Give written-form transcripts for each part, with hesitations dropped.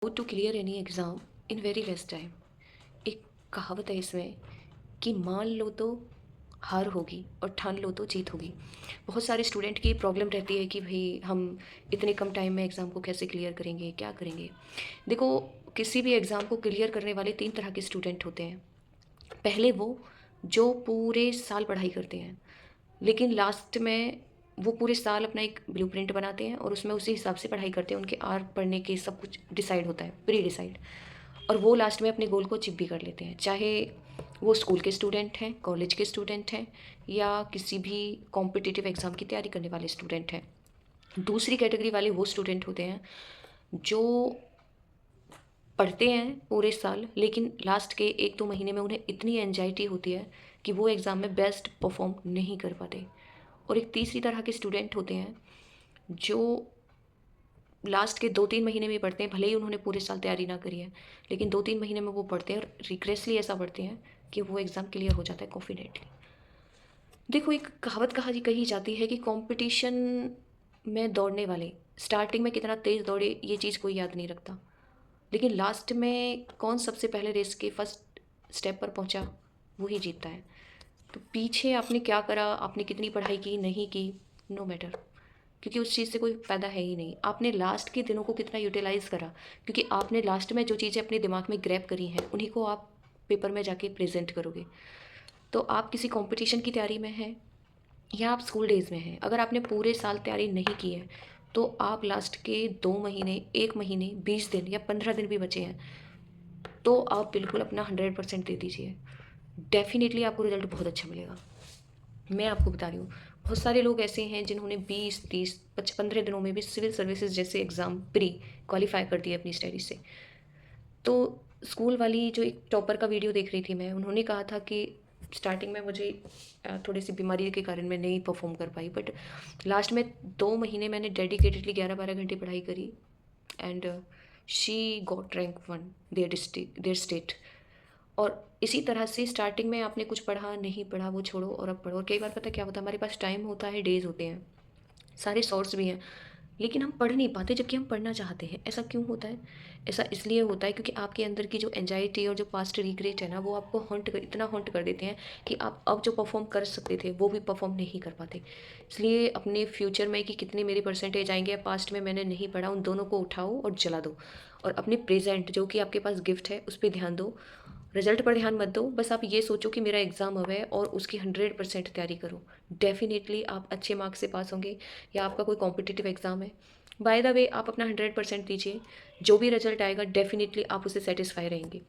How to clear any exam in very less time. एक कहावत है इसमें कि मान लो तो हार होगी और ठान लो तो जीत होगी। बहुत सारे स्टूडेंट की प्रॉब्लम रहती है कि भाई हम इतने कम टाइम में एग्ज़ाम को कैसे क्लियर करेंगे, क्या करेंगे। देखो, किसी भी एग्ज़ाम को क्लियर करने वाले तीन तरह के स्टूडेंट होते हैं। पहले वो जो पूरे साल पढ़ाई करते हैं, लेकिन लास्ट में वो पूरे साल अपना एक ब्लूप्रिंट बनाते हैं और उसमें उसी हिसाब से पढ़ाई करते हैं। उनके आर पढ़ने के सब कुछ डिसाइड होता है, प्री डिसाइड। और वो लास्ट में अपने गोल को अचीव भी कर लेते हैं, चाहे वो स्कूल के स्टूडेंट हैं, कॉलेज के स्टूडेंट हैं, या किसी भी कॉम्पिटिटिव एग्ज़ाम की तैयारी करने वाले स्टूडेंट हैं। दूसरी कैटेगरी वाले वो स्टूडेंट होते हैं जो पढ़ते हैं पूरे साल, लेकिन लास्ट के 1-2 महीने में उन्हें इतनी एंजाइटी होती है कि वो एग्ज़ाम में बेस्ट परफॉर्म नहीं कर पाते। और एक तीसरी तरह के स्टूडेंट होते हैं जो लास्ट के 2-3 महीने में पढ़ते हैं, भले ही उन्होंने पूरे साल तैयारी ना करी है, लेकिन 2-3 महीने में वो पढ़ते हैं और रिग्रेसली ऐसा पढ़ते हैं कि वो एग्ज़ाम क्लियर हो जाता है कॉन्फिडेंटली। देखो, एक कहावत कही जाती है कि कॉम्पिटिशन में दौड़ने वाले स्टार्टिंग में कितना तेज़ दौड़े ये चीज़ कोई याद नहीं रखता, लेकिन लास्ट में कौन सबसे पहले रेस के फर्स्ट स्टेप पर पहुंचा, वही जीतता है। तो पीछे आपने क्या करा, आपने कितनी पढ़ाई की, नहीं की, नो मैटर, क्योंकि उस चीज़ से कोई फ़ायदा है ही नहीं। आपने लास्ट के दिनों को कितना यूटिलाइज़ करा, क्योंकि आपने लास्ट में जो चीज़ें अपने दिमाग में ग्रैब करी हैं उन्हीं को आप पेपर में जाके प्रेजेंट करोगे। तो आप किसी कंपटीशन की तैयारी में हैं या आप स्कूल डेज़ में हैं, अगर आपने पूरे साल तैयारी नहीं की है तो आप लास्ट के 2 महीने, 1 महीने, 20 दिन या 15 दिन भी बचे हैं तो आप बिल्कुल अपना 100% दे दीजिए। डेफिनेटली आपको रिजल्ट बहुत अच्छा मिलेगा। मैं आपको बता रही हूँ, बहुत सारे लोग ऐसे हैं जिन्होंने 20, 30, 15 दिनों में भी सिविल सर्विसेज जैसे एग्ज़ाम प्री क्वालिफाई कर दिए अपनी स्टडी से। तो स्कूल वाली जो एक टॉपर का वीडियो देख रही थी मैं, उन्होंने कहा था कि स्टार्टिंग में मुझे थोड़ी सी बीमारी के कारण मैं नहीं परफॉर्म कर पाई, बट लास्ट में 2 महीने मैंने डेडिकेटेडली 11-12 घंटे पढ़ाई करी and she got rank 1 there state. और इसी तरह से स्टार्टिंग में आपने कुछ पढ़ा, नहीं पढ़ा, वो छोड़ो और अब पढ़ो। और कई बार पता है क्या होता है, हमारे पास टाइम होता है, डेज़ होते हैं, सारे सोर्स भी हैं, लेकिन हम पढ़ नहीं पाते जबकि हम पढ़ना चाहते हैं। ऐसा क्यों होता है? ऐसा इसलिए होता है क्योंकि आपके अंदर की जो एंजाइटी और जो पास्ट रिग्रेट है ना, वो आपको इतना हॉन्ट कर देते हैं कि आप अब जो परफॉर्म कर सकते थे वो भी परफॉर्म नहीं कर पाते। इसलिए अपने फ्यूचर में कि कितने मेरे परसेंटेज आएंगे या पास्ट में मैंने नहीं पढ़ा, उन दोनों को उठाओ और जला दो। और अपने प्रेजेंट जो कि आपके पास गिफ्ट है उस पर ध्यान दो। रिजल्ट पर ध्यान मत दो, बस आप ये सोचो कि मेरा एग्ज़ाम अब है और उसकी 100% तैयारी करो। डेफिनेटली आप अच्छे मार्क्स से पास होंगे। या आपका कोई कॉम्पिटिटिव एग्ज़ाम है, बाय द वे आप अपना 100% दीजिए, जो भी रिजल्ट आएगा डेफिनेटली आप उससे सेटिस्फाई रहेंगे।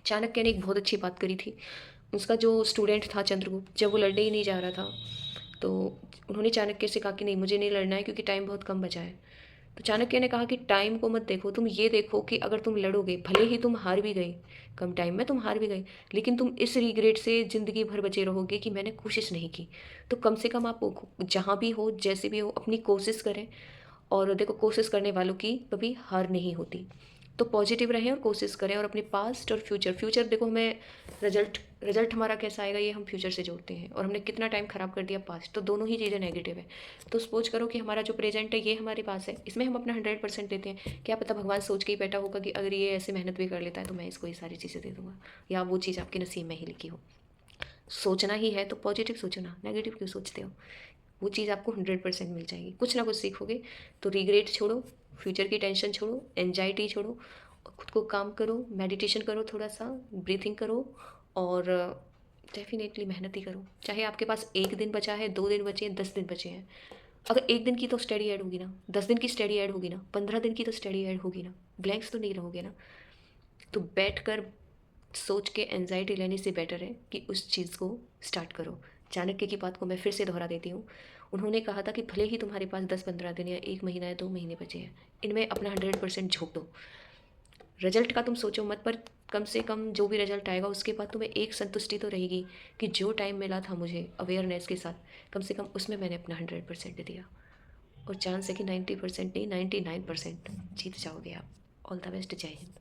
चाणक्य ने एक बहुत अच्छी बात करी थी। उसका जो स्टूडेंट था चंद्रगुप्त, जब वो लड़ने ही नहीं जा रहा था तो उन्होंने चाणक्य से कहा कि नहीं, मुझे नहीं लड़ना है क्योंकि टाइम बहुत कम बचा है। तो चाणक्य ने कहा कि टाइम को मत देखो, तुम ये देखो कि अगर तुम लड़ोगे, भले ही तुम हार भी गए, कम टाइम में तुम हार भी गए, लेकिन तुम इस रिग्रेट से ज़िंदगी भर बचे रहोगे कि मैंने कोशिश नहीं की। तो कम से कम आप जहाँ भी हो, जैसे भी हो, अपनी कोशिश करें। और देखो, कोशिश करने वालों की कभी हार नहीं होती। तो पॉजिटिव रहें और कोशिश करें। और अपने पास्ट और फ्यूचर देखो, हमें रिजल्ट रिजल्ट हमारा कैसा आएगा ये हम फ्यूचर से जोड़ते हैं, और हमने कितना टाइम ख़राब कर दिया पास्ट, तो दोनों ही चीज़ें नेगेटिव है। तो सपोज करो कि हमारा जो प्रेजेंट है ये हमारे पास है, इसमें हम अपना 100% देते हैं। क्या पता भगवान सोच के ही बैठा होगा कि अगर ये ऐसे मेहनत भी कर लेता है तो मैं इसको ये सारी चीज़ें दे दूँगा, या वो चीज़ आपके नसीब में ही लिखी हो। सोचना ही है तो पॉजिटिव सोचो ना, नेगेटिव क्यों सोचते हो। वो चीज़ आपको 100% मिल जाएगी, कुछ ना कुछ सीखोगे। तो रिग्रेट छोड़ो, फ्यूचर की टेंशन छोड़ो, एंजाइटी छोड़ो, और खुद को काम करो, मेडिटेशन करो, थोड़ा सा ब्रीथिंग करो, और डेफिनेटली मेहनत ही करो। चाहे आपके पास 1 दिन बचा है, 2 दिन बचे हैं, 10 दिन बचे हैं, अगर 1 दिन की तो स्टडी ऐड होगी ना, 10 दिन की स्टडी ऐड होगी ना, 15 दिन की तो स्टडी ऐड होगी ना, ब्लैंक्स तो नहीं रहोगे ना। तो बैठ कर सोच के एनजाइटी लेने से बेटर है कि उस चीज़ को स्टार्ट करो। चाणक्य की बात को मैं फिर से दोहरा देती हूँ। उन्होंने कहा था कि भले ही तुम्हारे पास 10-15 दिन या 1 महीना या 2 महीने बचे हैं, इनमें अपना 100% झोंक दो। रिजल्ट का तुम सोचो मत, पर कम से कम जो भी रिजल्ट आएगा उसके बाद तुम्हें एक संतुष्टि तो रहेगी कि जो टाइम मिला था मुझे अवेयरनेस के साथ, कम से कम उसमें मैंने अपना 100% दिया। और चांस है कि 90% नहीं, 99% जीत जाओगे आप। ऑल द बेस्ट, जय हिंद।